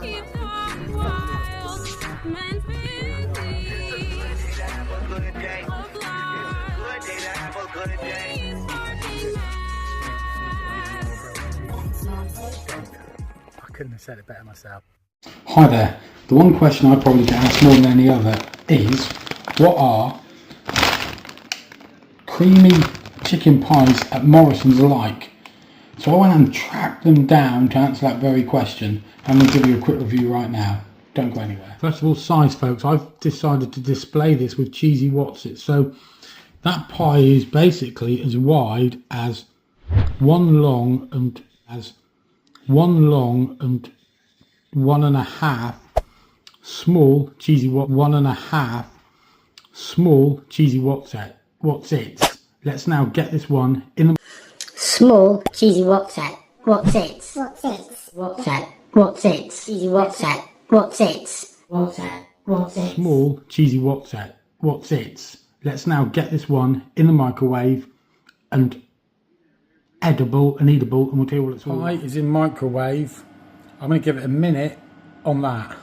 I couldn't have said it better myself. Hi there. The one question I probably get asked more than any other is, what are creamy chicken pies at Morrisons like? So I went and tracked them down to answer that very question. I'm going to give you a quick review right now. Don't go anywhere. First of all, size, folks. I've decided to display this with cheesy Wotsits. So that pie is basically as wide as one long and 1.5 small cheesy Wotsits. Let's now get this one in the small cheesy Wotsits. Cheesy Wotsits. Small cheesy Wotsits. Let's now get this one in the microwave and eatable, and we'll tell you what it's all like. Pie is in microwave. I'm going to give it a minute on that.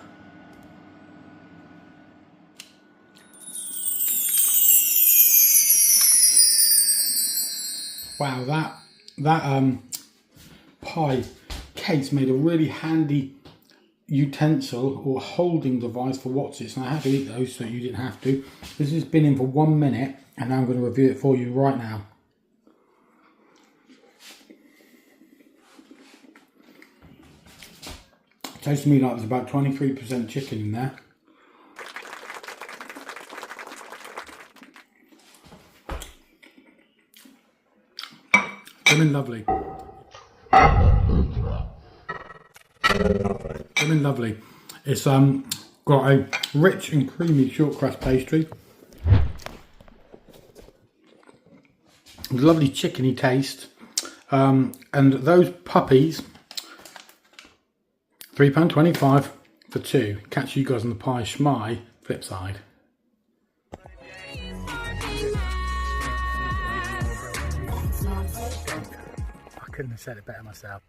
Wow, that pie Kate's made a really handy utensil or holding device for Wotsits, and I had to eat those so you didn't have to. This has been in for 1 minute, and now I'm going to review it for you right now. Tastes to me like there's about 23% chicken in there. Feeling lovely. Feeling lovely. It's got a rich and creamy short crust pastry. Lovely chickeny taste. And those puppies, £3.25 for two. Catch you guys on the pie schmai flip side. I couldn't have said it better myself.